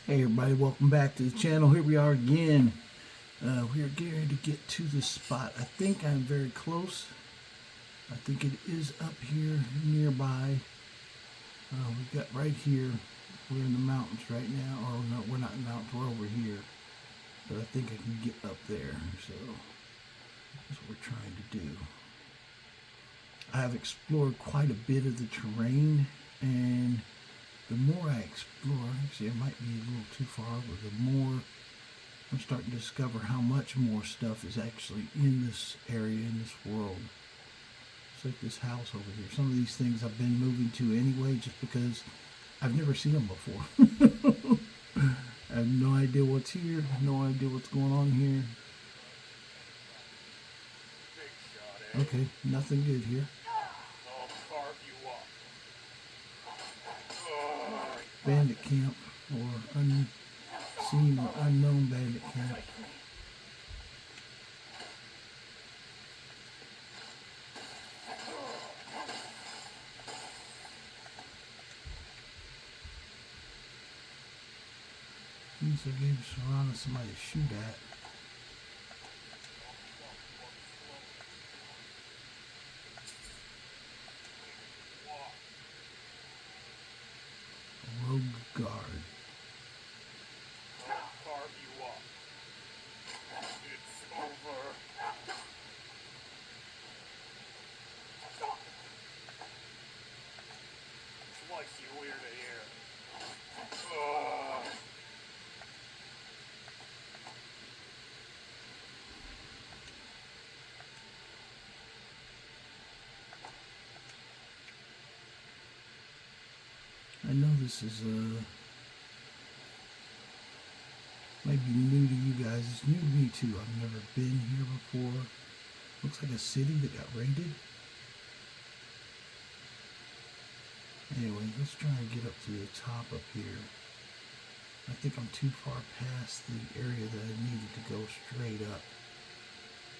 Hey everybody, welcome back to the channel. Here we are again. We are getting ready to get to the spot. I think I'm very close. I think it is up here nearby. We got right here. We're in the mountains right now. Or no, we're not in the mountains, we're over here. But I think I can get up there. So that's what we're trying to do. I have explored quite a bit of the terrain, and the more I explore, actually I might be a little too far, but the more I'm starting to discover how much more stuff is actually in this area, in this world. It's like this house over here. Some of these things I've been moving to anyway just because I've never seen them before. I have no idea what's here, no idea what's going on here. Okay, nothing good here. Bandit camp, or unseen or unknown bandit camp. Means I gave Serrano somebody to shoot at. Rogue guard. I know this is might be new to you guys. It's new to me too. I've never been here before. Looks like a city that got raided. Anyway, let's try and get up to the top up here. I think I'm too far past the area that I needed to go straight up.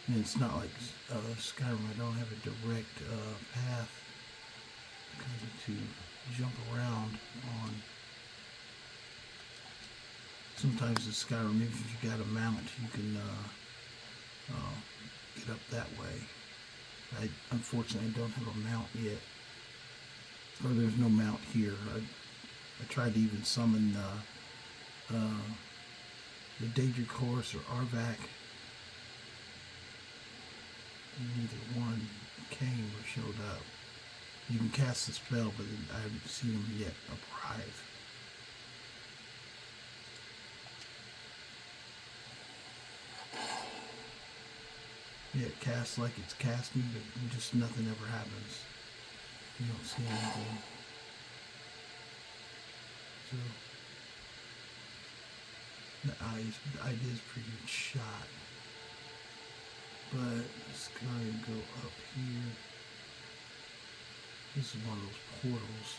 And it's not like Skyrim. I don't have a direct path kind of to jump around on. Sometimes in Skyrim, even if you got a mount, you can get up that way. I unfortunately don't have a mount yet, or there's no mount here. I tried to even summon the Daedric horse or Arvac. Neither one came or showed up. You can cast the spell, but I haven't seen them yet arrive. Yeah, it casts like it's casting, but just nothing ever happens. You don't see anything. So, the idea is pretty good shot. But let's go and go up here. This is one of those portals.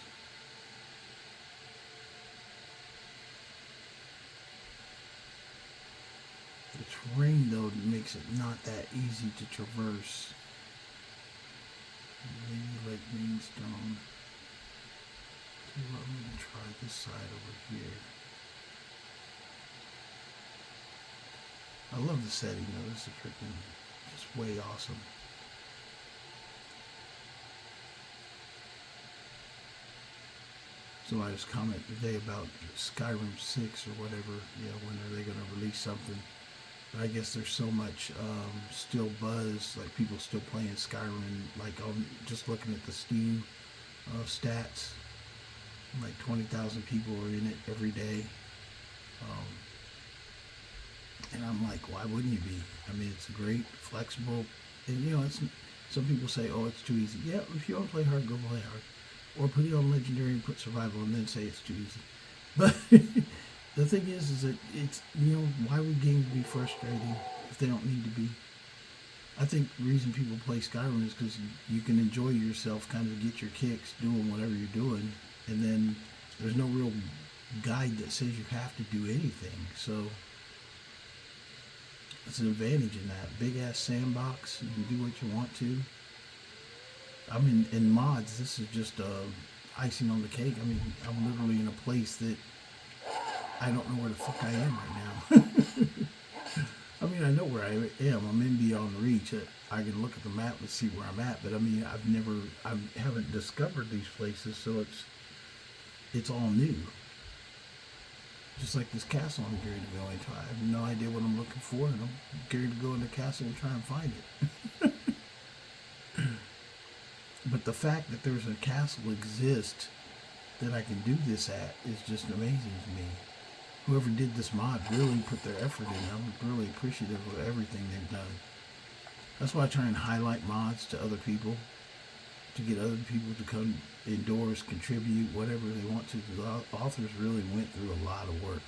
The terrain, though, makes it not that easy to traverse. Maybe like Mainstone. Tell you what, I'm going to try this side over here. I love the setting, though. This is freaking just way awesome. Somebody was commenting today about Skyrim 6 or whatever. You know, when are they going to release something? But I guess there's so much still buzz, like people still playing Skyrim. Like I'm just looking at the Steam stats, like 20,000 people are in it every day. And I'm like, why wouldn't you be? I mean, it's great, flexible, and you know, it's. Some people say, oh, it's too easy. Yeah, if you want to play hard, go play hard. Or put it on legendary and put survival and then say it's too easy. But the thing is that it's, you know, why would games be frustrating if they don't need to be? I think the reason people play Skyrim is because you can enjoy yourself, kind of get your kicks doing whatever you're doing, and then there's no real guide that says you have to do anything. So it's an advantage in that. Big ass sandbox, you can do what you want to. I mean, in mods, this is just icing on the cake. I mean, I'm literally in a place that I don't know where the fuck I am right now. I mean, I know where I am. I'm in Beyond Reach. I can look at the map and see where I'm at, but I mean, I haven't discovered these places, so it's all new. Just like this castle I'm geared to go into. I have no idea what I'm looking for, and I'm geared to go in the castle and try and find it. But the fact that there's a castle exists that I can do this at is just amazing to me. Whoever did this mod really put their effort in. I'm really appreciative of everything they've done. That's why I try and highlight mods to other people, to get other people to come endorse, contribute, whatever they want to. The authors really went through a lot of work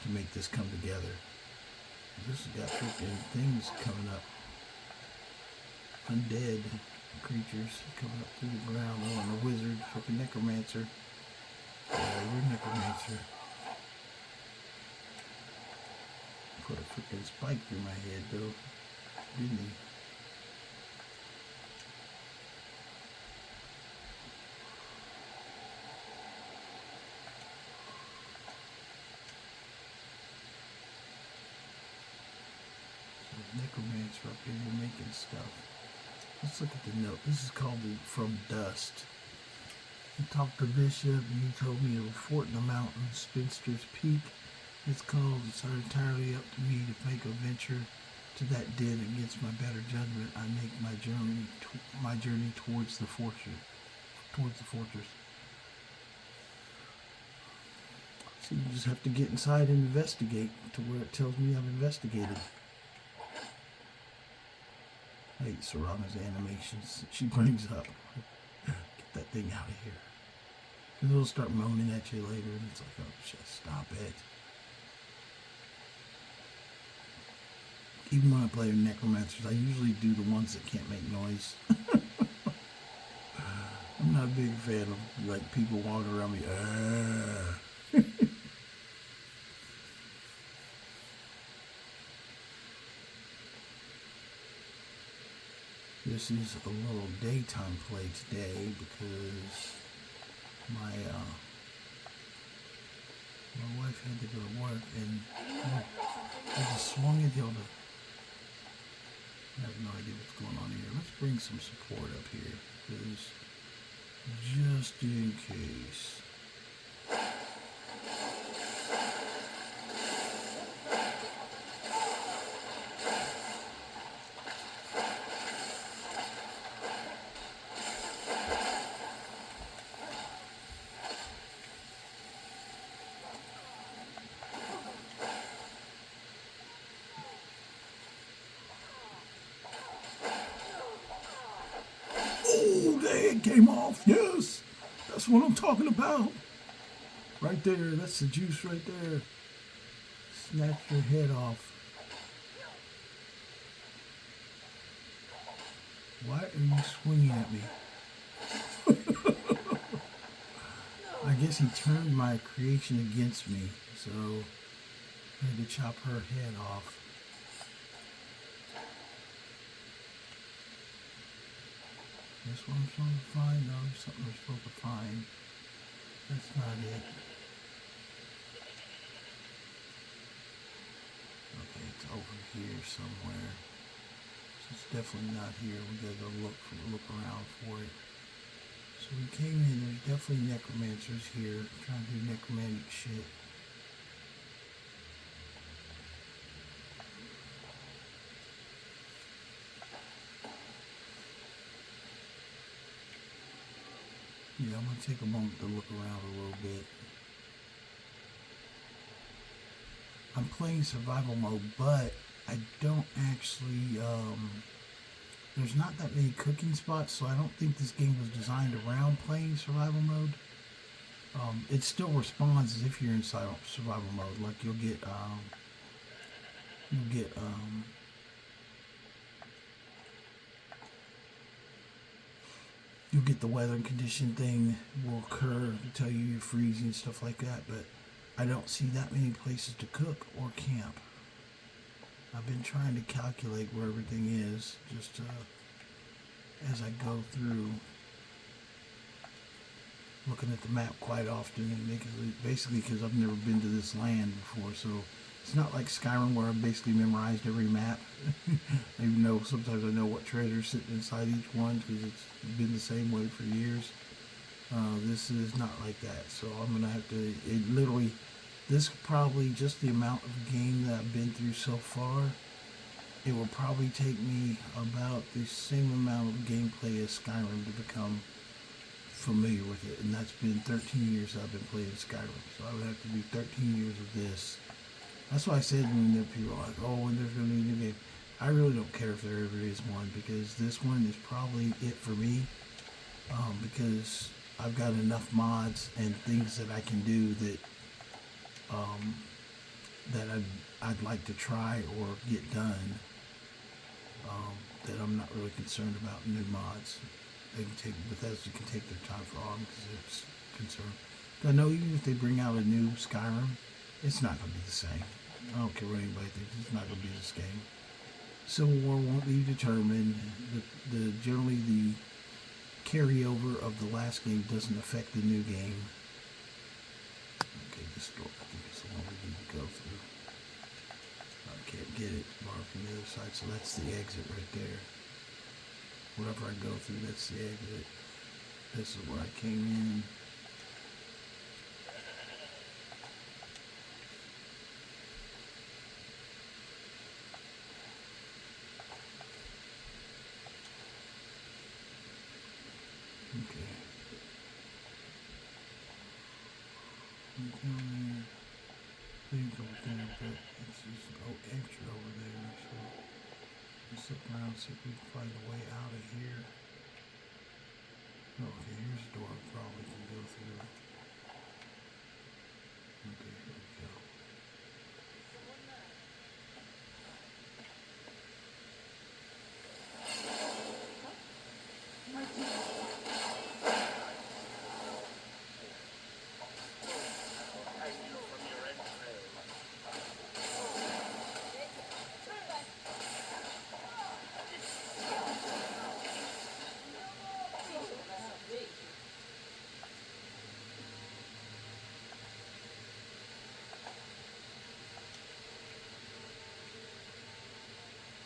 to make this come together. This has got freaking things coming up. Undead creatures coming up through the ground. Oh, and a wizard, freaking Necromancer. You're Necromancer. Put a freaking spike through my head, though, didn't he? Necromancer up here making stuff. Let's look at the note. This is called the From Dust. I talked to Bishop and he told me of a fort in the mountains, Spinster's Peak. It's called. It's entirely up to me to make a venture to that den against my better judgment. I make my journey towards the fortress. So you just have to get inside and investigate to where it tells me I've investigated. I hate Serana's animations she brings up. Get that thing out of here. Because it'll start moaning at you later and it's like, oh shit, stop it. Even when I play Necromancers, I usually do the ones that can't make noise. I'm not a big fan of like people walking around me. This is a little daytime play today because my wife had to go to work and I just swung at Hilda. I have no idea what's going on here. Let's bring some support up here because just in case. Oh, the head came off. Yes, that's what I'm talking about. Right there, that's the juice right there. Snatch your head off. Why are you swinging at me? I guess he turned my creation against me, so I had to chop her head off. That's what I'm supposed to find. No, there's something we're supposed to find. That's not it. Okay, it's over here somewhere. So it's definitely not here. We gotta go look around for it. So we came in. There's definitely necromancers here trying to do necromantic shit. Yeah, I'm going to take a moment to look around a little bit. I'm playing survival mode, but I don't actually, there's not that many cooking spots, so I don't think this game was designed around playing survival mode. It still responds as if you're in survival mode. Like you'll get the weather and condition thing will occur to tell you you're freezing and stuff like that, but I don't see that many places to cook or camp. I've been trying to calculate where everything is just as I go through looking at the map quite often, and basically because I've never been to this land before, so it's not like Skyrim where I've basically memorized every map. Even though sometimes I know what treasures sit inside each one because it's been the same way for years. This is not like that, so I'm gonna have to. It literally, this probably just the amount of game that I've been through so far. It will probably take me about the same amount of gameplay as Skyrim to become familiar with it, and that's been 13 years I've been playing Skyrim, so I would have to do 13 years of this. That's why I said when the people are like, oh, when there's going to be a new game, I really don't care if there ever is one, because this one is probably it for me, because I've got enough mods and things that I can do that I'd like to try or get done, that I'm not really concerned about new mods. Bethesda can take their time for all because it's concerned. I know even if they bring out a new Skyrim, it's not going to be the same. I don't care what anybody thinks. It's not going to be this game. Civil War won't be determined. Generally the carryover of the last game doesn't affect the new game. Okay, this door I think is the one we need to go through. I can't get it marked from the other side, so that's the exit right there. Wherever I go through, that's the exit. This is where I came in. Okay. I'm down there. Things over there, but it's just no entry over there, so let's look around, see if we can find a way out of here. Okay, here's a door I probably can go through. Okay, here we go.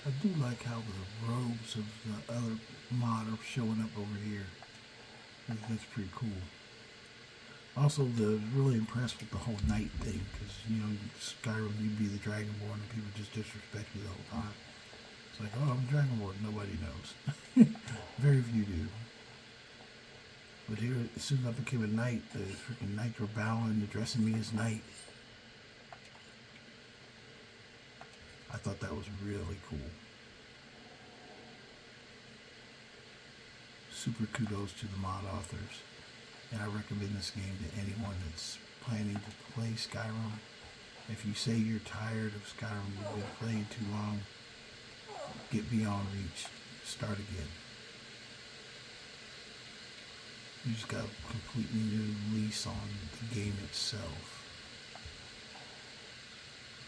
I do like how the robes of the other mod are showing up over here. That's pretty cool. Also, really impressed with the whole night thing, because, you know, Skyrim, you'd be the Dragonborn and people just disrespect you the whole time. It's like, oh, I'm Dragonborn. Nobody knows. Very few do. But here, as soon as I became a knight, the freaking knights were bowing and addressing me as knight. I thought that was really cool. Super kudos to the mod authors. And I recommend this game to anyone that's planning to play Skyrim. If you say you're tired of Skyrim, you've been playing too long, get beyond Reach. Start again. You just got a completely new lease on the game itself.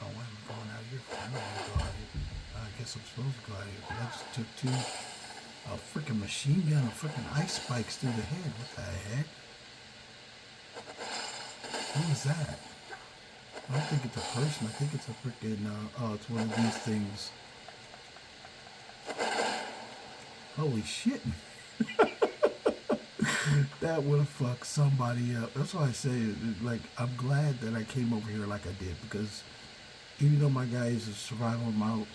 Oh, why am I going out here? I don't want to go out here. I guess I'm supposed to go out here. I just took a freaking machine gun and freaking ice spikes through the head. What the heck? What was that? I don't think it's a person. I think it's a freaking, oh, it's one of these things. Holy shit. That would have fucked somebody up. That's why I say, like, I'm glad that I came over here like I did, because even though my guy is a survival mode,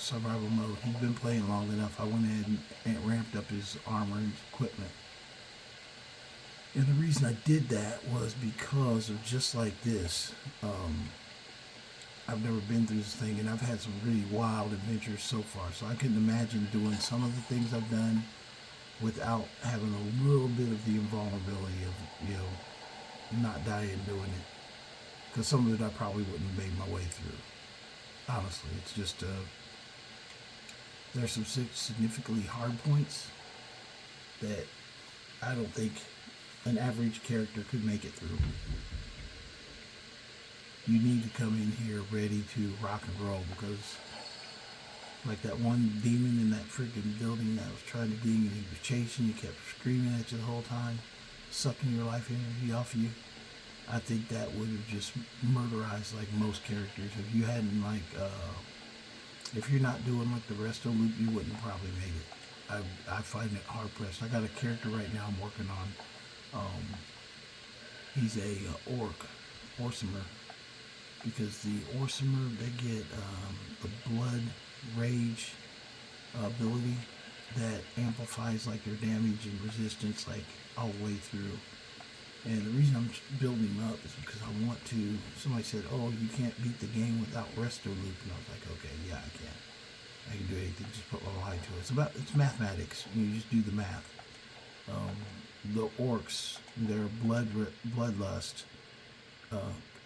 he's been playing long enough. I went ahead and ramped up his armor and equipment. And the reason I did that was because of just like this. I've never been through this thing, and I've had some really wild adventures so far. So I couldn't imagine doing some of the things I've done without having a little bit of the invulnerability of, you know, not dying doing it. Because some of it I probably wouldn't have made my way through. Honestly, it's just, there's some significantly hard points that I don't think an average character could make it through. You need to come in here ready to rock and roll, because like that one demon in that freaking building that was trying to dig and he was chasing you, kept screaming at you the whole time. sucking your life energy off you, I think that would have just murderized like most characters. If you hadn't like, if you're not doing like the resto loop, you wouldn't probably make it. I find it hard pressed. I got a character right now I'm working on. He's a Orsimer, because the Orsimer, they get the blood rage ability that amplifies like their damage and resistance like all the way through. And the reason I'm building him up is because I want to. Somebody said, "Oh, you can't beat the game without resto loop," and I was like, "Okay, yeah, I can. I can do anything. Just put my mind to it. It's mathematics. You just do the math." The orcs, their bloodlust,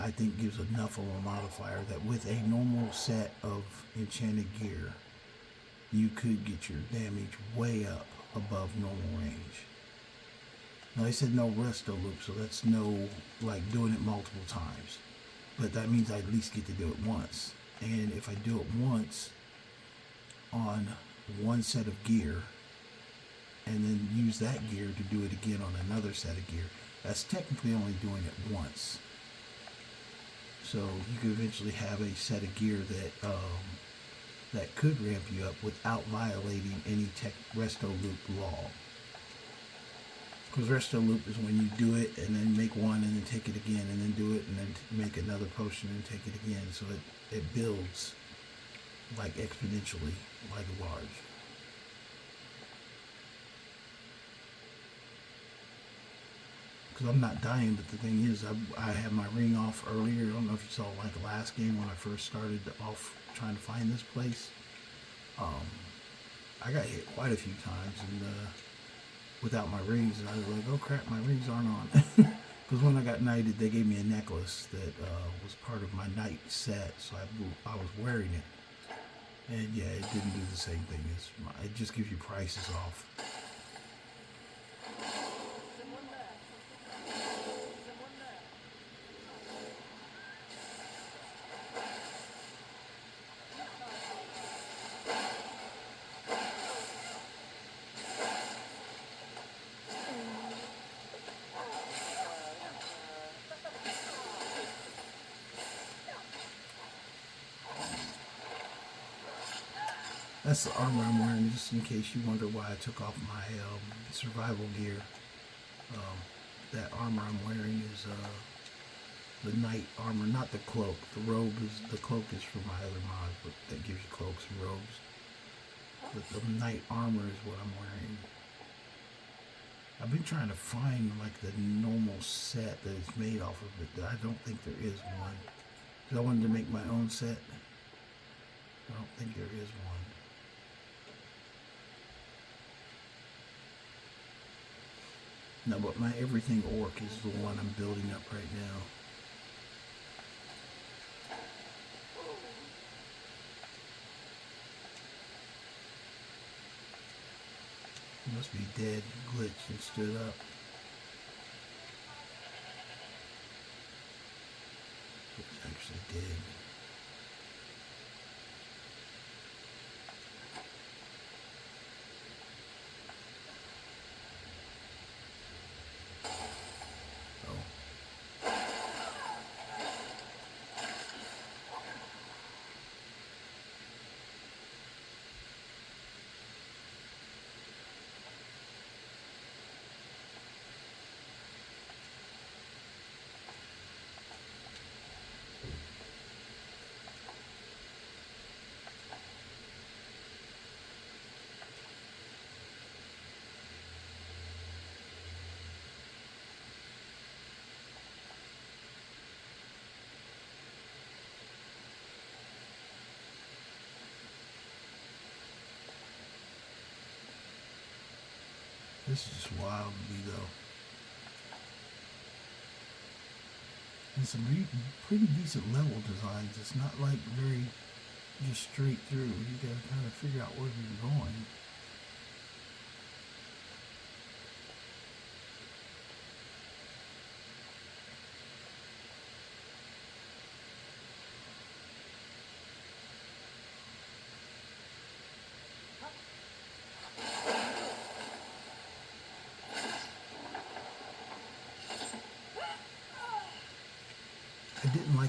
I think gives enough of a modifier that with a normal set of enchanted gear, you could get your damage way up above normal range. Now they said no resto loop, so that's no like doing it multiple times. But that means I at least get to do it once. And if I do it once on one set of gear, and then use that gear to do it again on another set of gear, that's technically only doing it once. So you could eventually have a set of gear that could ramp you up without violating any resto loop law. Because resto loop is when you do it and then make one and then take it again and then do it and then make another potion and take it again. So it builds like exponentially, like large. Because I'm not dying, but the thing is, I had my ring off earlier. I don't know if you saw like the last game when I first started off trying to find this place. I got hit quite a few times and without my rings, and I was like, oh crap, my rings aren't on. Because when I got knighted, they gave me a necklace that was part of my knight set, so I was wearing it. And yeah, it didn't do the same thing. It just gives you prices off. That's the armor I'm wearing, just in case you wonder why I took off my survival gear. That armor I'm wearing is the knight armor, not the cloak. The cloak is for my other mod, but that gives you cloaks and robes. But the knight armor is what I'm wearing. I've been trying to find like the normal set that it's made off of, but I don't think there is one. Because I wanted to make my own set. I don't think there is one. No, but my everything orc is the one I'm building up right now. He must be dead, glitched, and stood up. It's actually dead. This is just wild to me, though. And some pretty decent level designs. It's not like very just straight through. You gotta kind of figure out where you're going.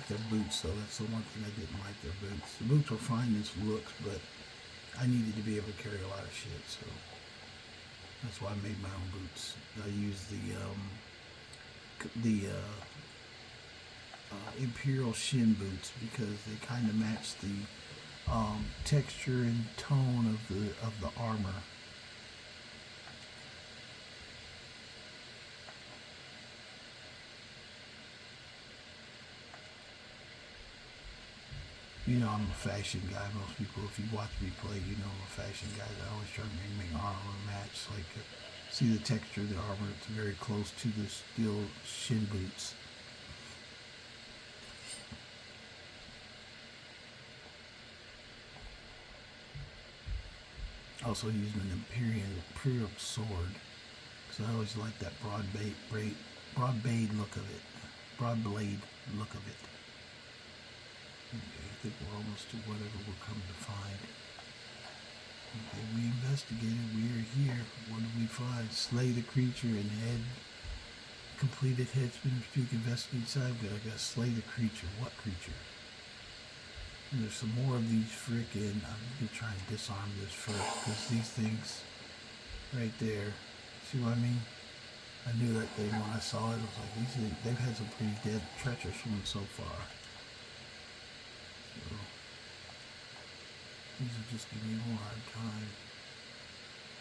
like their boots, though. That's the one thing I didn't like, their boots. The boots were fine as looks, but I needed to be able to carry a lot of shit, so that's why I made my own boots. I used the Imperial Shin boots because they kind of match the texture and tone of the armor. You know, I'm a fashion guy. Most people, if you watch me play, you know I'm a fashion guy. I always try to make armor match. Like, see the texture of the armor? It's very close to the steel shin boots. Also using an Imperial sword, because I always like that broad blade look of it. Okay, I think we're almost to whatever we're coming to find. Okay, we investigated. We are here. What did we find? Slay the creature and head. Completed head spinner streak. Investigate side. I gotta slay the creature. What creature? And there's some more of these freaking. I'm gonna try and disarm this first, because these things right there. See what I mean? I knew that thing when I saw it. I was like, they've had some pretty treacherous ones so far. So, these are just giving me a hard time.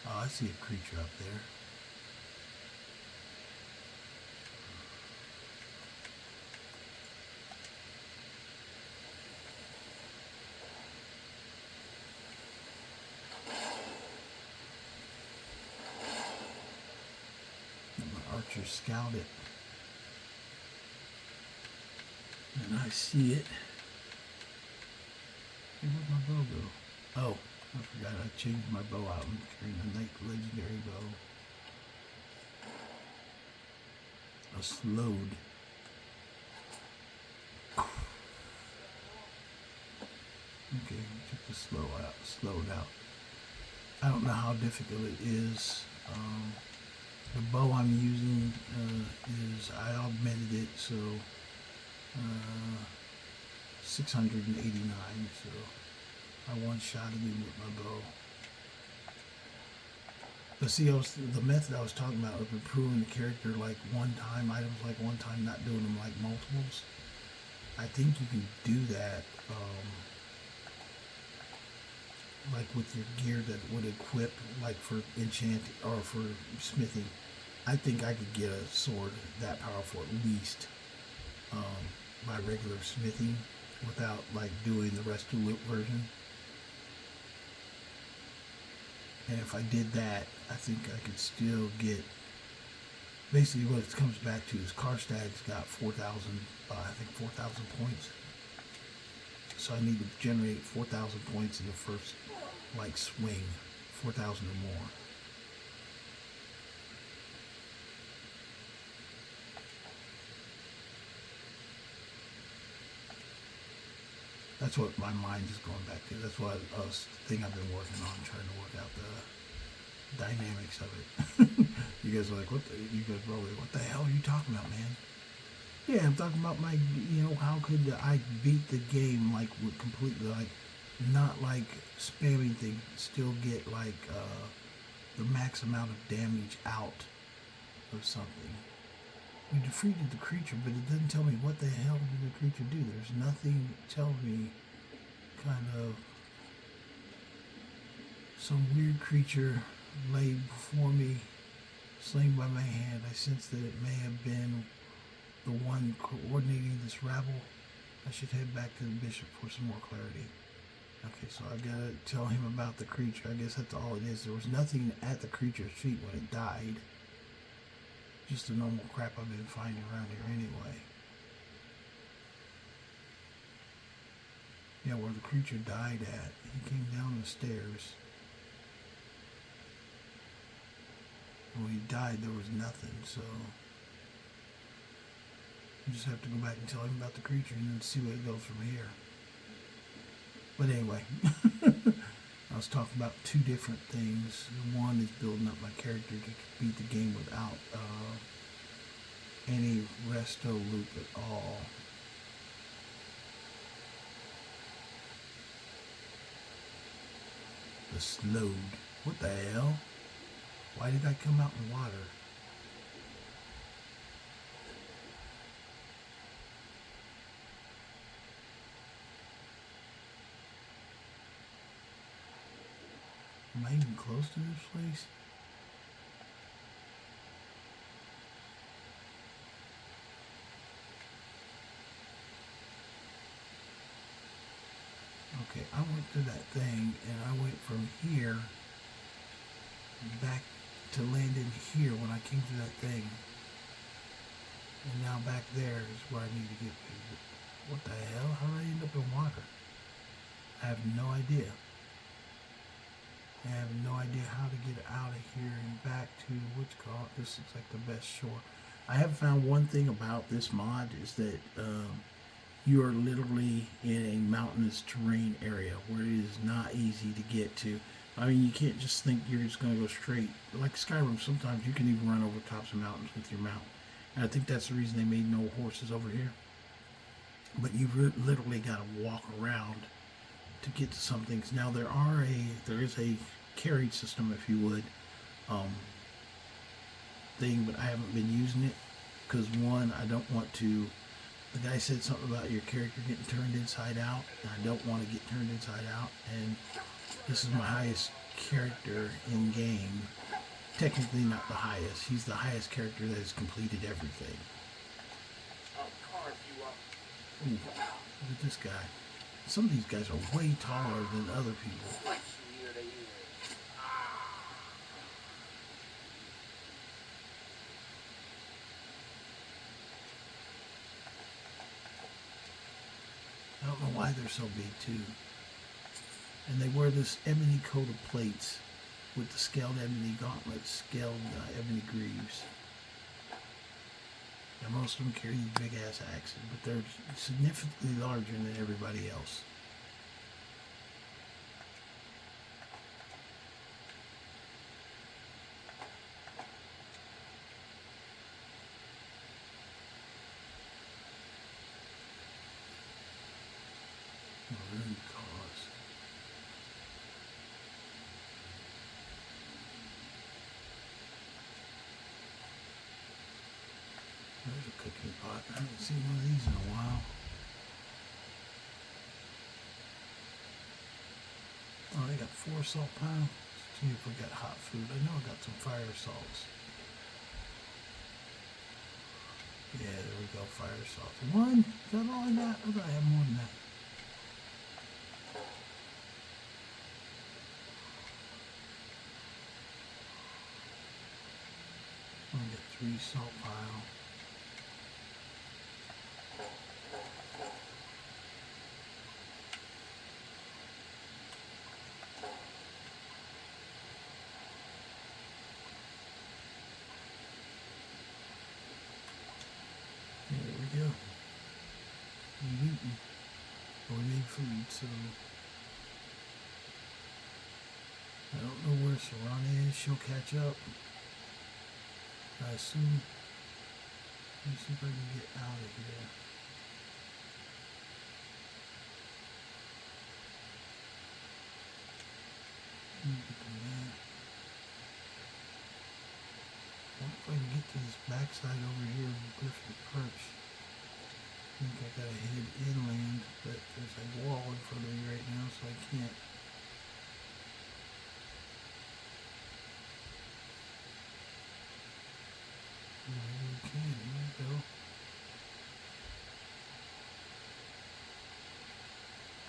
Oh, I see a creature up there. My archer scout it. And I see it. Hey, where'd my bow go? Oh, I forgot I changed my bow out. I'm carrying a Knight Legendary bow. A slowed. Okay, took the slowed out. I don't know how difficult it is. The bow I'm using I augmented it, so 689, so I one-shotted him with my bow. But see, the method I was talking about of improving the character like one-time items, like one time, not doing them like multiples. I think you can do that, like with your gear that would equip, like for enchanting or for smithing. I think I could get a sword that powerful at least by regular smithing without like doing the rest of the loop version. And if I did that, I think I could still get, basically what it comes back to is Karstag's got 4,000, I think 4,000 points. So I need to generate 4,000 points in the first like swing, 4,000 or more. That's what my mind is going back to. That's what thing I've been working on, trying to work out the dynamics of it. You guys are like, you guys are like, what the hell are you talking about, man? Yeah, I'm talking about my, how could I beat the game like with completely, like, not like spamming things, still get like the max amount of damage out of something. We defeated the creature, but it doesn't tell me what the hell did the creature do. There's nothing telling me kind of some weird creature laid before me, slain by my hand. I sense that it may have been the one coordinating this rabble. I should head back to the bishop for some more clarity. Okay, so I gotta tell him about the creature. I guess that's all it is. There was nothing at the creature's feet when it died. Just the normal crap I've been finding around here anyway. Yeah, where the creature died at. He came down the stairs. When he died, there was nothing, so you just have to go back and tell him about the creature and then see where it goes from here. But anyway, I was talking about two different things. One is building up my character to beat the game without any resto loop at all. The slowed. What the hell? Why did I come out in water? Am I even close to this place? Okay, I went through that thing and I went from here back to land in here when I came through that thing. And now back there is where I need to get to. What the hell? How did I end up in water? I have no idea. I have no idea how to get out of here and back to what's called. This looks like the best shore. I have found one thing about this mod is that you are literally in a mountainous terrain area where it is not easy to get to. I mean, you can't just think you're just going to go straight. Like Skyrim, sometimes you can even run over tops of mountains with your mount. And I think that's the reason they made no horses over here. But you literally got to walk around to get to some things. Now there is a carried system, if you would, thing, but I haven't been using it because one, I don't want to. The guy said something about your character getting turned inside out, and I don't want to get turned inside out. And this is my highest character in game. Technically not the highest. He's the highest character that has completed everything. Ooh, look at this guy. Some of these guys are way taller than other people. I don't know why they're so big too. And they wear this ebony coat of plates with the scaled ebony gauntlets, scaled ebony greaves. And most of them carry these big ass axes, but they're significantly larger than everybody else. Maroon cause. There's a cooking pot. I haven't seen one of these in a while. Oh, they got 4 salt piles. Let's see if we got hot food. I know I got some fire salts. Yeah, there we go, fire salts. 1? Is that all I got? Or do I have more than that? I got 3 salt pile. There we go. We need food, so I don't know where Serrana is. She'll catch up, I assume. Let me see if I can get out of here. Get the map. I wonder if I can get to this backside over here of Griffin Perch. I think I gotta head inland, but there's a wall in front of me right now, so I can't. Maybe we can. Here we go.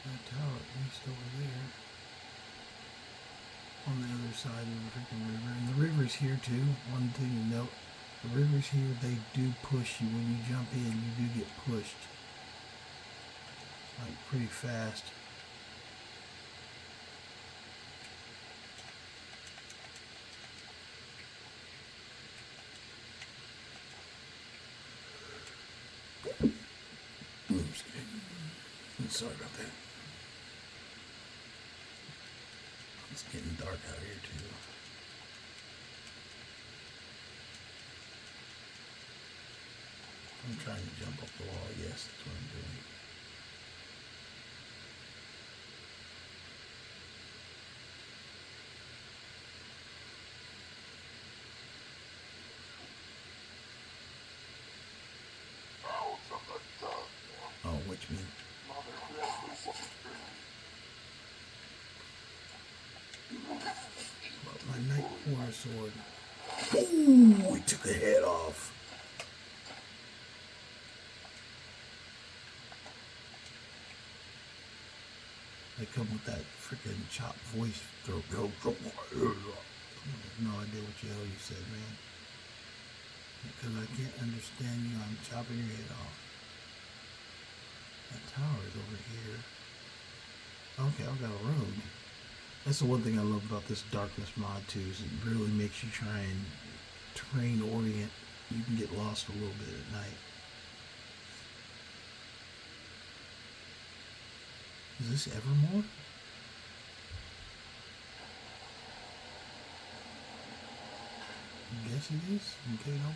That tower at least over there. On the other side of the freaking river. And the river's here too. One thing to note. The rivers here, they do push you. When you jump in, you do get pushed. Like pretty fast. Oops. Sorry about that. It's getting dark out here too. I'm trying to jump up the wall. Yes, that's what I'm doing. My Night Warrior sword. Ooh, we took a head off. They come with that freaking chopped voice. No idea what the hell you said, man. Because I can't understand you, I'm chopping your head off. That tower is over here. Okay, I've got a road. That's the one thing I love about this darkness mod too, is it really makes you try and terrain orient. You can get lost a little bit at night. Is this Evermore? I guess it is. Okay, no.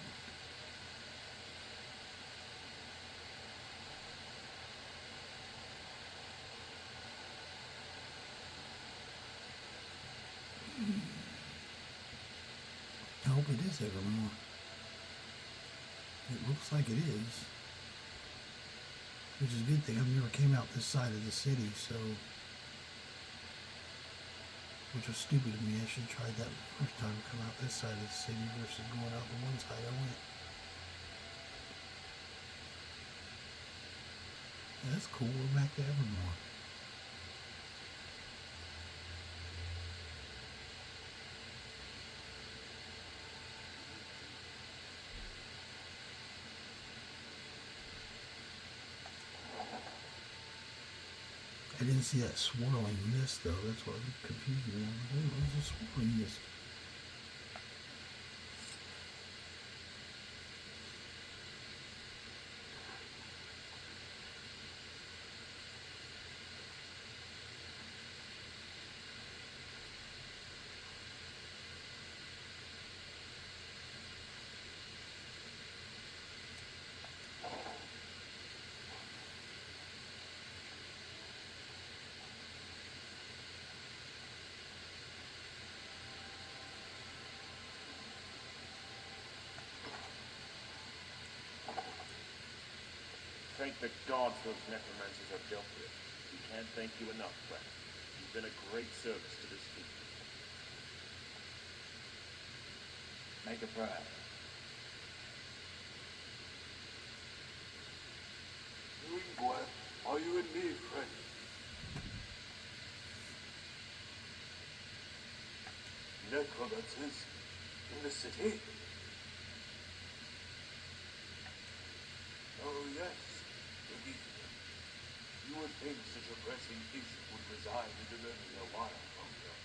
I hope it is Evermore. It looks like it is. Which is a good thing. I've never came out this side of the city, so... Which was stupid of me. I should have tried that the first time to come out this side of the city versus going out the one side I went. Yeah, that's cool. We're back to Evermore. I didn't see that swirling mist though, that's what confused me. What is a swirling mist? Thank the gods those necromancers are dealt with. We can't thank you enough, friend. You've been a great service to this people. Make a prayer. Intrigue, are you in need, friend? Necromancers in the city? Oh yes, indeed. You would think such a pressing issue would reside in only a while longer.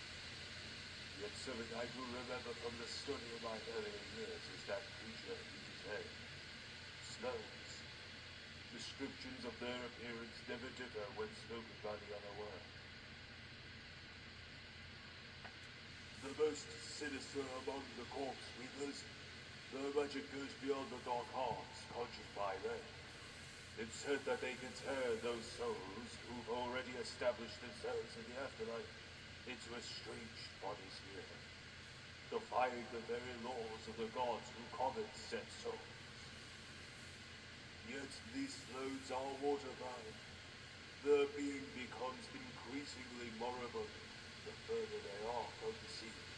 Yet something I do remember from the study of my earlier years is that creature in detail. Slows. Descriptions of their appearance never differ when spoken by the unaware. The most sinister among the corpse weavers, their magic goes beyond the dark arts conjured by them. It's said that they can tear those souls who've already established themselves in the afterlife into estranged bodies here, defying the very laws of the gods who covet said souls. Yet these loads are water-bound. Their being becomes increasingly moribund the further they are from the seas.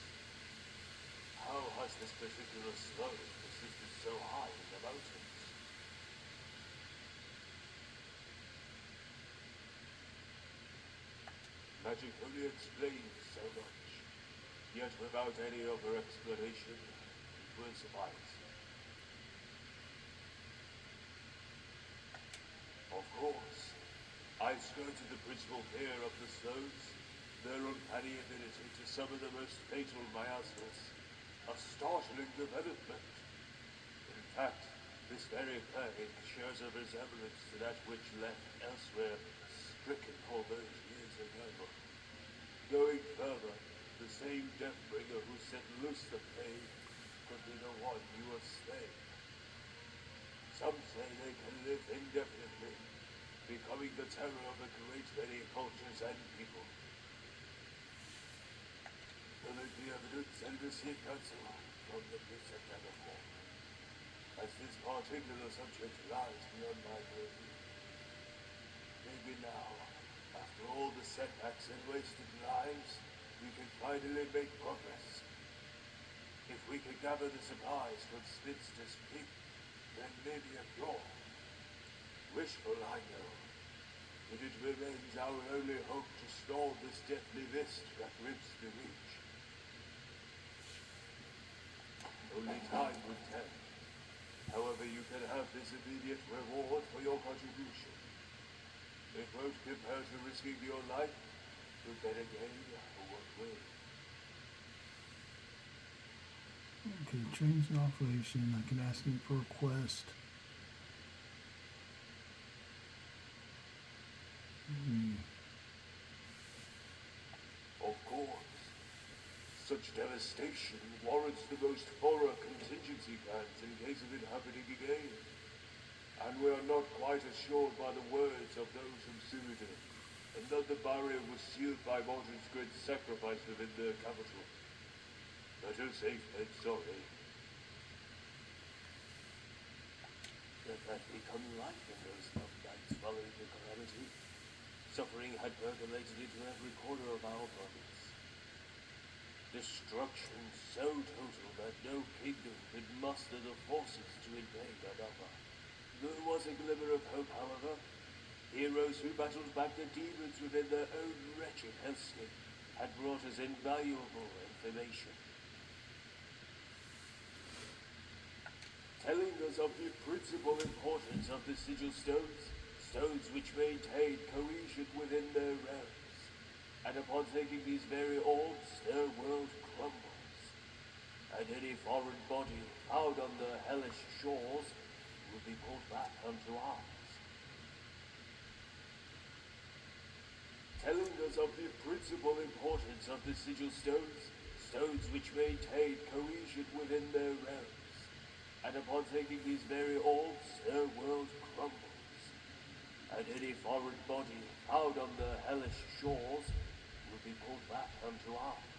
How has this particular slope persisted so high in the mountains? Magic only explains so much, yet without any other explanation, it will suffice. Of course, I skirted the principal pier of the slows, their uncanny ability to summon the most fatal miasmas, a startling development. In fact, this very plague shares a resemblance to that which left elsewhere stricken for those years ago. Going further, the same Deathbringer who set loose the plague could be the one you have slain. Some say they can live indefinitely, becoming the terror of a great many cultures and people. Will it be evidence and receive counsel from the precept Evermore, as this particular subject lies beyond my purview? Maybe now setbacks and wasted lives, we can finally make progress. If we can gather the supplies from Spinster's Peak, then maybe a cure. Wishful, I know, but it remains our only hope to storm this deathly mist that grips the reach. Only time will tell. However, you can have this immediate reward for your contribution. It won't compare to risking your life, but then again, what will? Okay, trains in operation. I can ask him for a quest. Of course. Such devastation warrants the most thorough contingency plans in case of it happening again. And we are not quite assured by the words of those from Cyrodiil, and that the barrier was sealed by Mordred's great sacrifice within their capital. Better safe than sorry. There had become life in those love nights following the calamity. Suffering had percolated into every corner of our province. Destruction so total that no kingdom could muster the forces to invade another. There was a glimmer of hope, however. Heroes who battled back the demons within their own wretched hellscape had brought us invaluable information. Telling us of the principal importance of the sigil stones, stones which maintain cohesion within their realms. And upon taking these very orbs, their world crumbles. And any foreign body found on the hellish shores will be pulled back unto ours. Telling us of the principal importance of the sigil stones, stones which maintain cohesion within their realms. And upon taking these very orbs, their world crumbles. And any foreign body found on the hellish shores will be pulled back unto ours.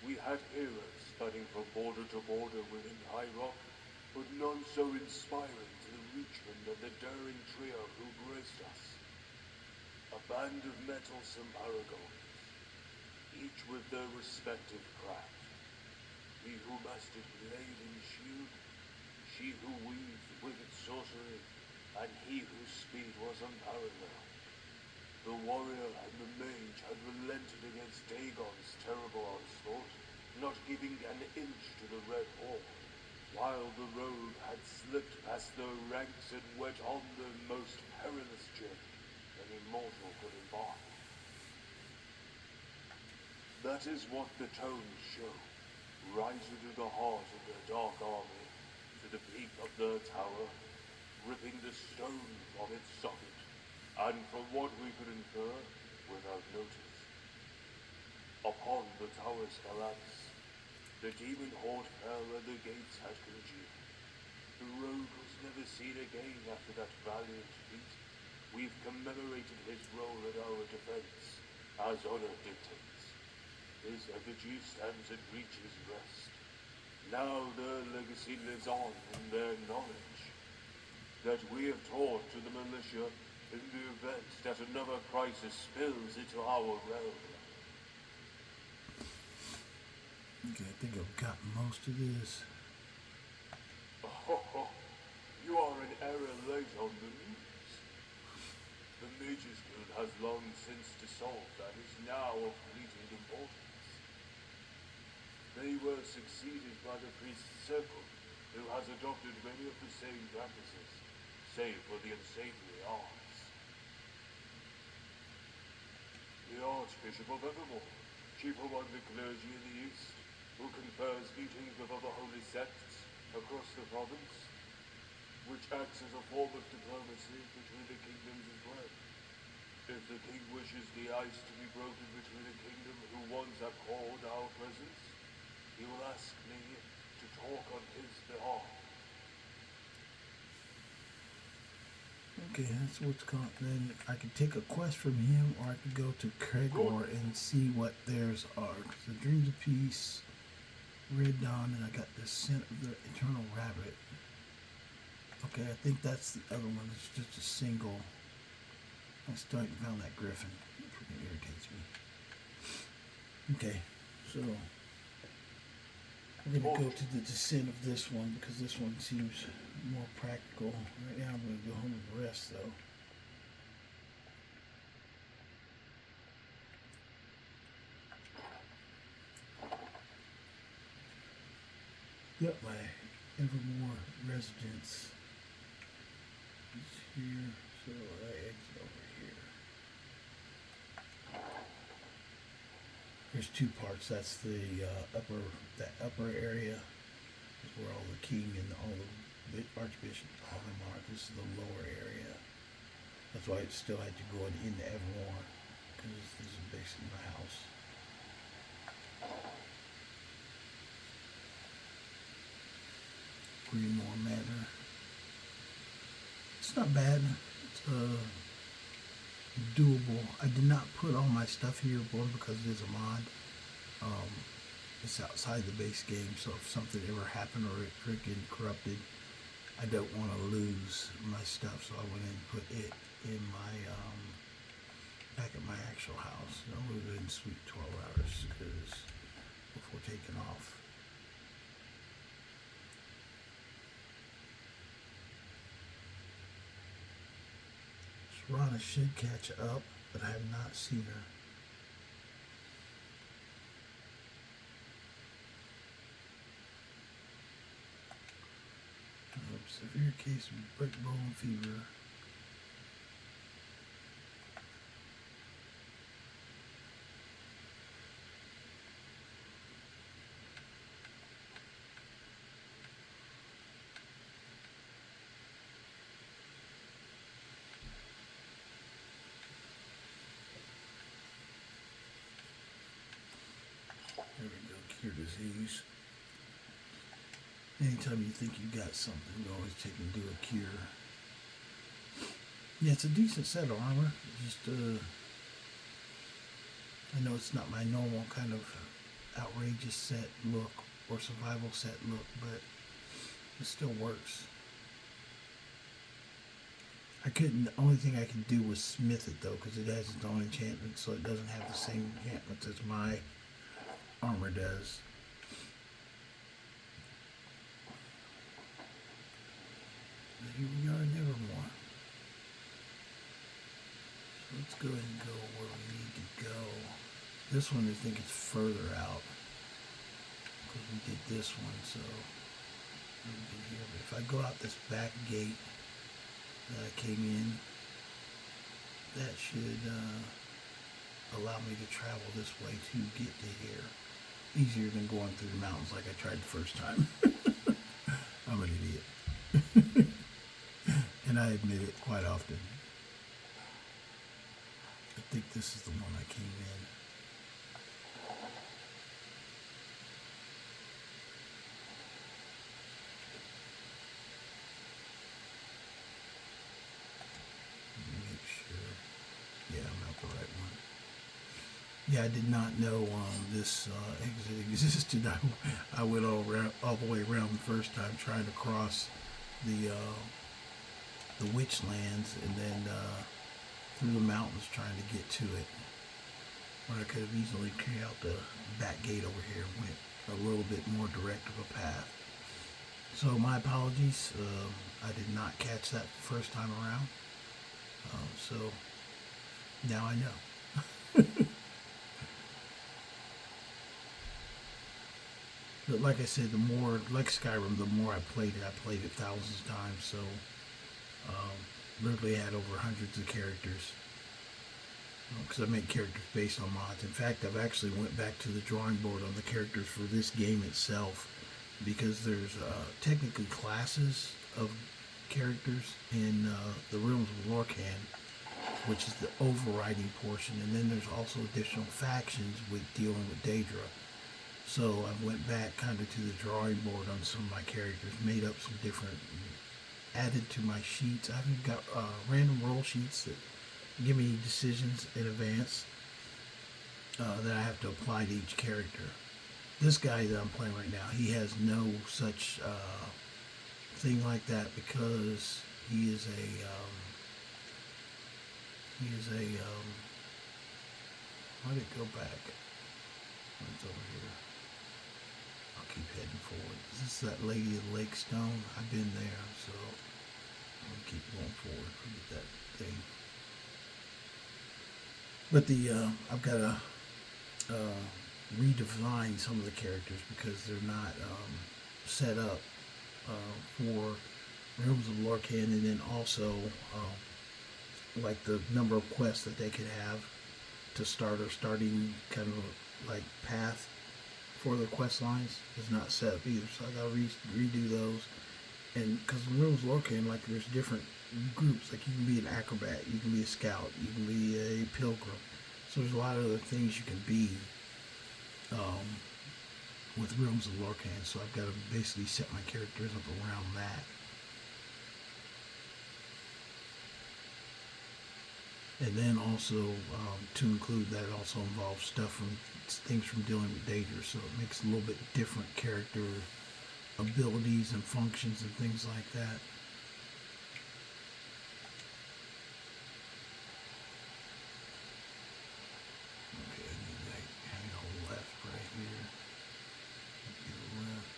We had heroes spanning from border to border within High Rock, but none so inspiring to the Reachman than the daring trio who graced us. A band of mettlesome paragons, each with their respective craft. He who mastered blade and shield, she who weaved wicked sorcery, and he whose speed was unparalleled. The warrior and the mage had relented against Dagon's terrible onslaught, not giving an inch to the Red Horde, while the rogue had slipped past their ranks and went on the most perilous journey any mortal could embark. That is what the tones show, right into the heart of the Dark Army, to the peak of their tower, ripping the stone from its socket, and from what we could infer, without notice. Upon the tower's collapse, the demon horde fell and the gates had congealed. The rogue was never seen again after that valiant feat. We've commemorated his role in our defense, as honor dictates. His effigy stands at Reach's rest. Now their legacy lives on in their knowledge, that we have taught to the militia in the event that another crisis spills into our realm. Okay, I think I've got most of this. Oh, you are an era late on the news. The Mages Guild has long since dissolved and is now of fleeting importance. They were succeeded by the Priest Circle, who has adopted many of the same practices, save for the unsavory arts. The Archbishop of Evermore, chief among the clergy in the East, who confers meetings with other holy sects across the province, which acts as a form of diplomacy between the kingdoms as well. If the king wishes the ice to be broken between a kingdom who once abhorred our presence, he will ask me to talk on his behalf. Okay, that's what's called. Then I can take a quest from him, or I could go to Craigor and see what theirs are. The Dreams of Peace, Red Dawn, and I got the Scent of the Eternal Rabbit. Okay, I think that's the other one. It's just a single. I still haven't found that griffin. It freaking irritates me. Okay, so we're going to go to the descent of this one because this one seems more practical. Right now I'm going to go home and rest though. Yep, my Evermore residence is here, so I exit over here. There's two parts. That's the upper area is where all the king and all the archbishops, all them are. This is the lower area. That's why it still had to go into Evermore, because this is basically my house. Greenmore Manor. It's not bad. It's doable. I did not put all my stuff here, one because it is a mod. It's outside the base game, so if something ever happened or it freaking corrupted, I don't want to lose my stuff, so I went in and put it in my back at my actual house. So I'm going to go ahead and sweep 12 hours before taking off. Rana should catch up, but I have not seen her. Severe case of brick bone fever. There we go, cure disease. Anytime you think you got something, you always take and do a cure. Yeah, it's a decent set of armor. Just, I know it's not my normal kind of outrageous set look or survival set look, but it still works. The only thing I could do was smith it though, because it has its own enchantment, so it doesn't have the same enchantments as my armor does. But here we are in Evermore. So let's go ahead and go where we need to go. This one I think is further out, because we did this one, so we've been here. But if I go out this back gate that I came in, that should allow me to travel this way to get to here. Easier than going through the mountains like I tried the first time. I'm an idiot. And I admit it quite often. I think this is the one I came in. Make sure. Yeah, I'm out the right one. Yeah, I did not know this exit existed. I went all the way around the first time trying to cross the Witchlands and then through the mountains trying to get to it. Where I could have easily came out the back gate over here and went a little bit more direct of a path. So my apologies. I did not catch that the first time around. So now I know. But like I said, the more, like Skyrim, the more I played it thousands of times, so literally had over hundreds of characters. Because I make characters based on mods. In fact, I've actually went back to the drawing board on the characters for this game itself, because there's technically classes of characters in the Realms of Lorcan, which is the overriding portion, and then there's also additional factions with dealing with Daedra. So I went back kind of to the drawing board on some of my characters, made up some different, added to my sheets. I've got random roll sheets that give me decisions in advance that I have to apply to each character. This guy that I'm playing right now, he has no such thing like that because he is a why did it go back? What's over here? I'll keep heading forward. Is this that Lady of the Lake Stone? I've been there, so I'm gonna keep going forward. Forget that thing. But I've got to redesign some of the characters because they're not set up for Realms of Lorcan, and then also like the number of quests that they could have to start, or starting kind of like path for the quest lines is not set up either. So I got to redo those. And because in Realms of Lorcan, like there's different groups. Like you can be an acrobat, you can be a scout, you can be a pilgrim. So there's a lot of other things you can be with Realms of Lorcan. So I've got to basically set my characters up around that. And then also to include that also involves stuff from things from dealing with Daedra. So it makes a little bit different character abilities and functions and things like that. Okay, I need to hang a left right here. Get a left.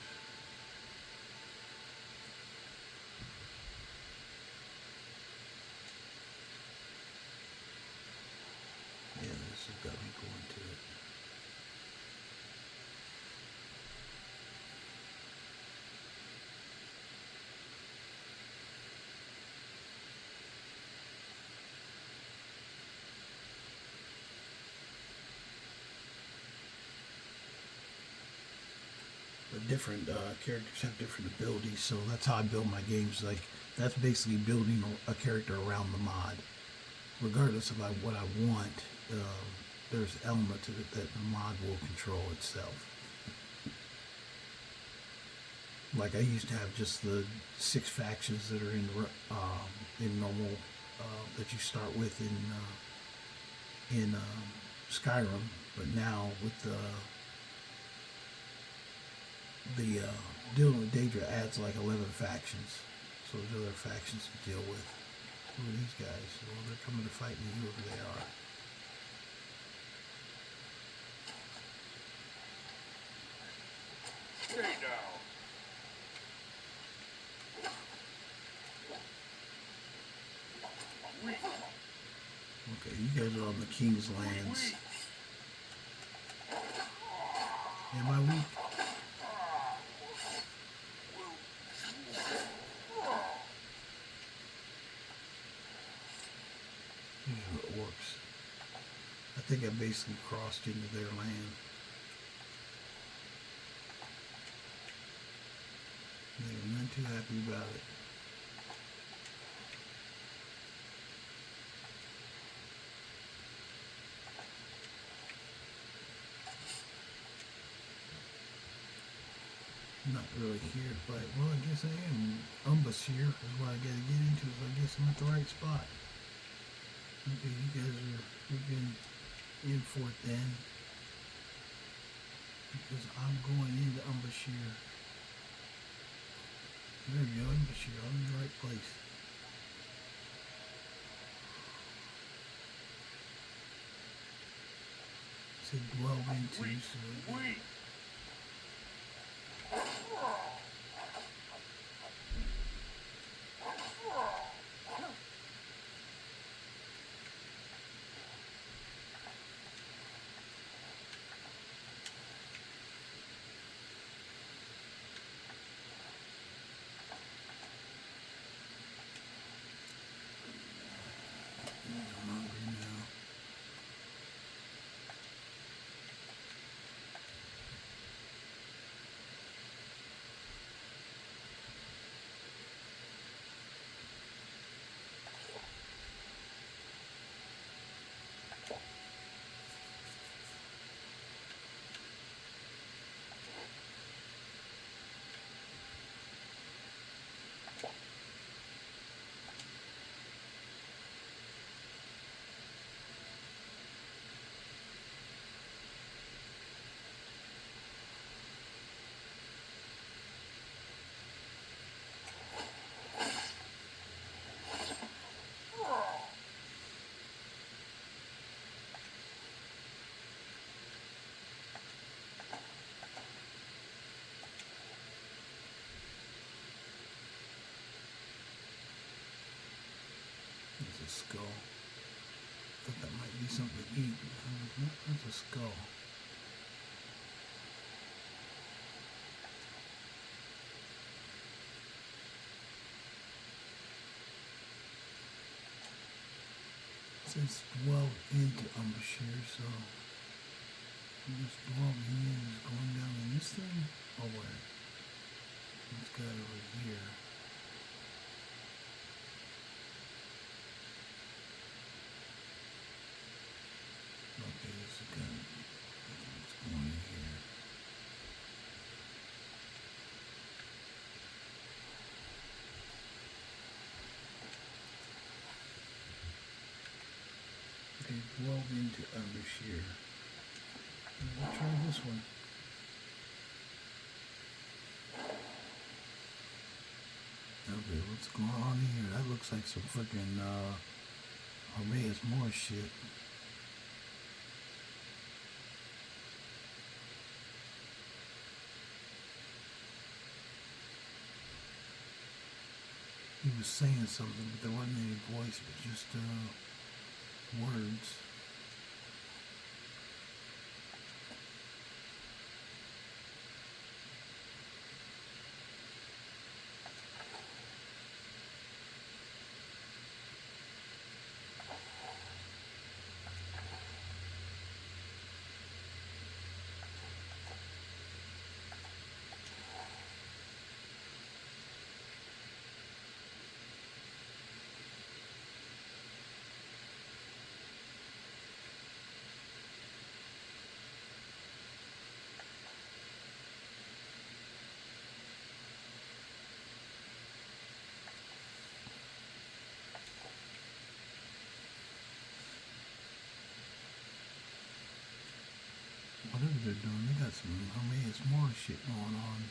Yeah, this has got me going to it. But different characters have different abilities, so that's how I build my games. Like that's basically building a character around the mod. Regardless of what I want, there's elements of it that the mod will control itself. Like I used to have just the 6 factions that are in normal that you start with in Skyrim, but now with the dealing with Daedra adds like 11 factions, so there's other factions to deal with. Who are these guys? Well, they're coming to fight me, whoever they are. Stay down. Okay, you guys are on the King's lands. Am I weak? These are orcs. I think I basically crossed into their land. They're not too happy about it. Not really here, but well, I guess I am. Umbus here is what I got to get into, so I guess I'm at the right spot. Okay, you guys we've been in for it then, because I'm going into Umbus here. There we go, Umbus here. I'm in the right place. It said dwell into, so. I'm hungry now. skull. Thought that might be something to eat. That's a skull. It says dwell into Umbershire, so this dwelling is going down in this thing? Oh where? Let's go over here. Okay, this is good. I think it's going in here. Okay, dwell into Umbershire. We'll try this one. Okay, what's going on here? That looks like some freaking Evermore shit. He was saying something, but there wasn't any voice, but just words. Whatever they're doing, they got some Evermore shit going on.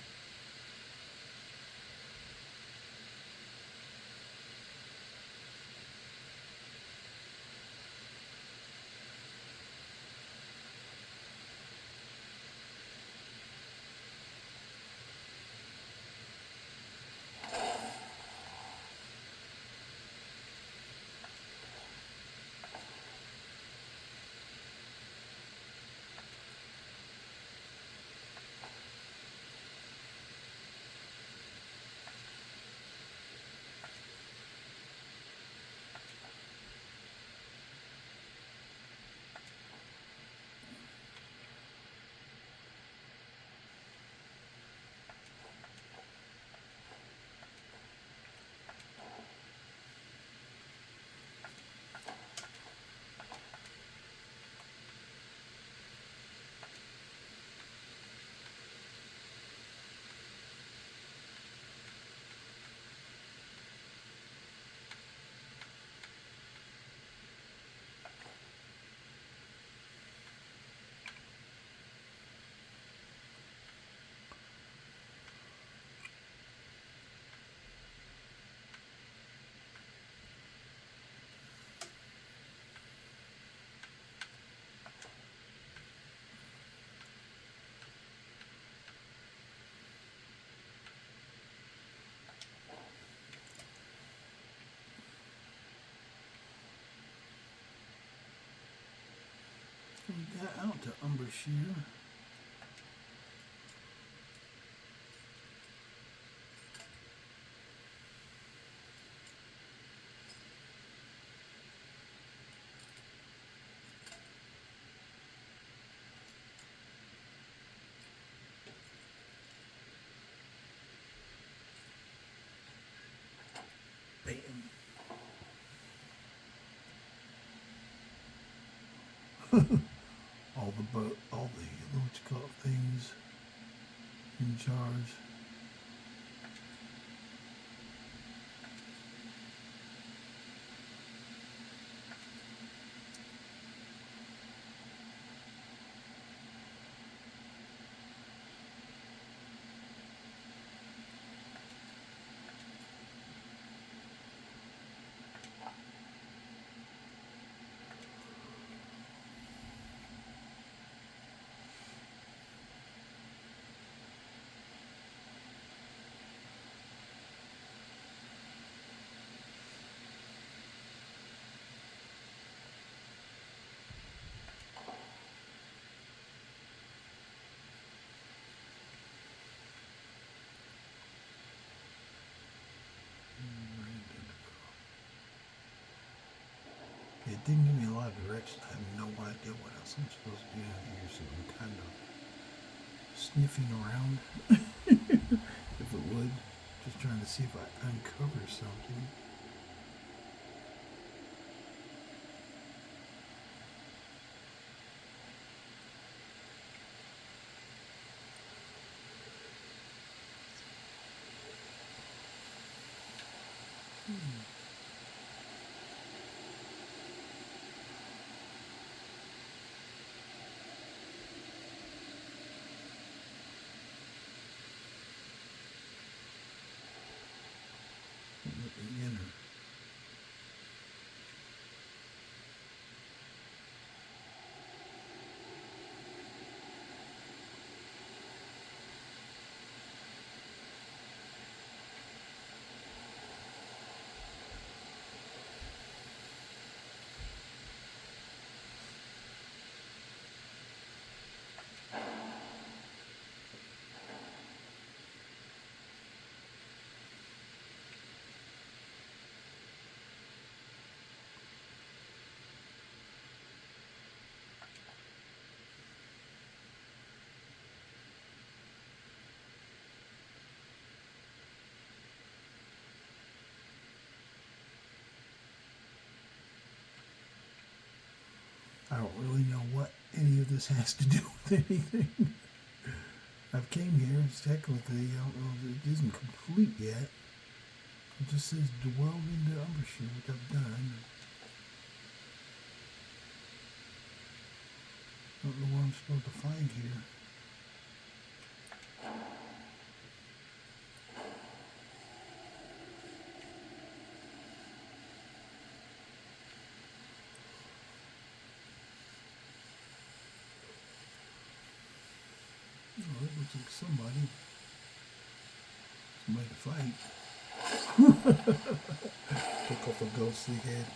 We got out to Umbershire. Bam. all the what you call it, things in charge. It didn't give me a lot of direction. I have no idea what else I'm supposed to do here, so I'm kind of sniffing around, if it would. Just trying to see if I uncover something. Enter. I don't really know what any of this has to do with anything. I've came here, it's technically, I don't know if it isn't complete yet. It just says dwell into Umbershire, which I've done. I don't know what I'm supposed to find here. Oh, it looks like somebody to fight. Took off a ghostly head.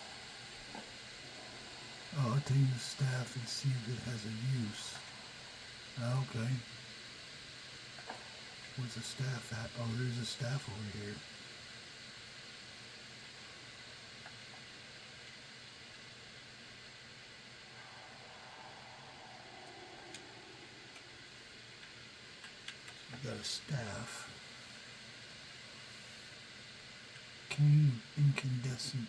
Oh, I'll take the staff and see if it has a use. Okay. Where's the staff at? Oh, there's a staff over here. Got a staff. Cane incandescent.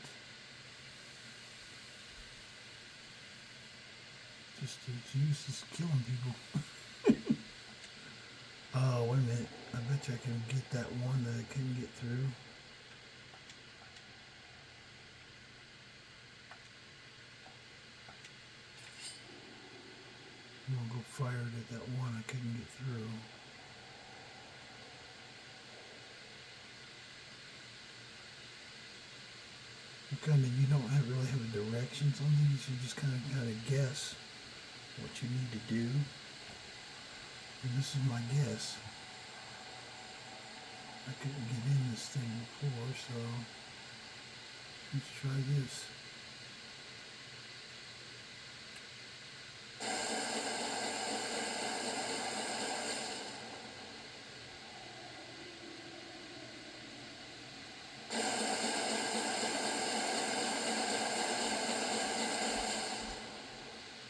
Just its use is killing people. Oh, wait a minute. I bet you I can get that one that I couldn't get through. I'm gonna go fire it at that one I couldn't get through. You don't really have a directions on these. You just kind of guess what you need to do. And this is my guess. I couldn't get in this thing before, so let's try this.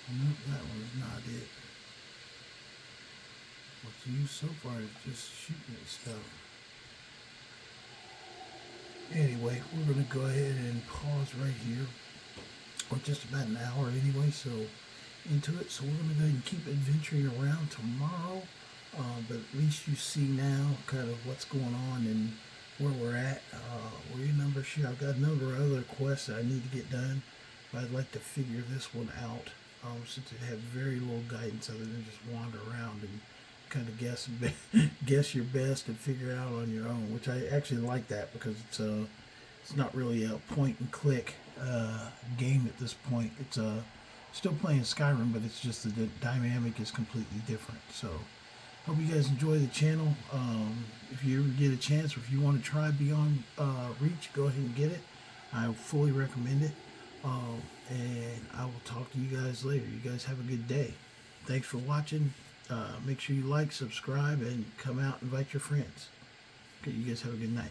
Nope, that was not it. What's used so far is just shooting at stuff. Anyway, we're going to go ahead and pause right here. Or just about an hour anyway, so into it. So we're going to go ahead and keep adventuring around tomorrow. But at least you see now kind of what's going on and where we're at. We're in Umbershire. I've got a number of other quests that I need to get done. But I'd like to figure this one out. Since it had very little guidance other than just wander around and kind of guess your best and figure it out on your own, which I actually like that because it's not really a point and click game at this point. It's still playing Skyrim, but it's just the dynamic is completely different. So hope you guys enjoy the channel. If you ever get a chance or if you want to try Beyond Reach, go ahead and get it. I fully recommend it. And I will talk to you guys later. You guys have a good day. Thanks for watching. Make sure you like, subscribe, and come out and invite your friends. Okay, you guys have a good night.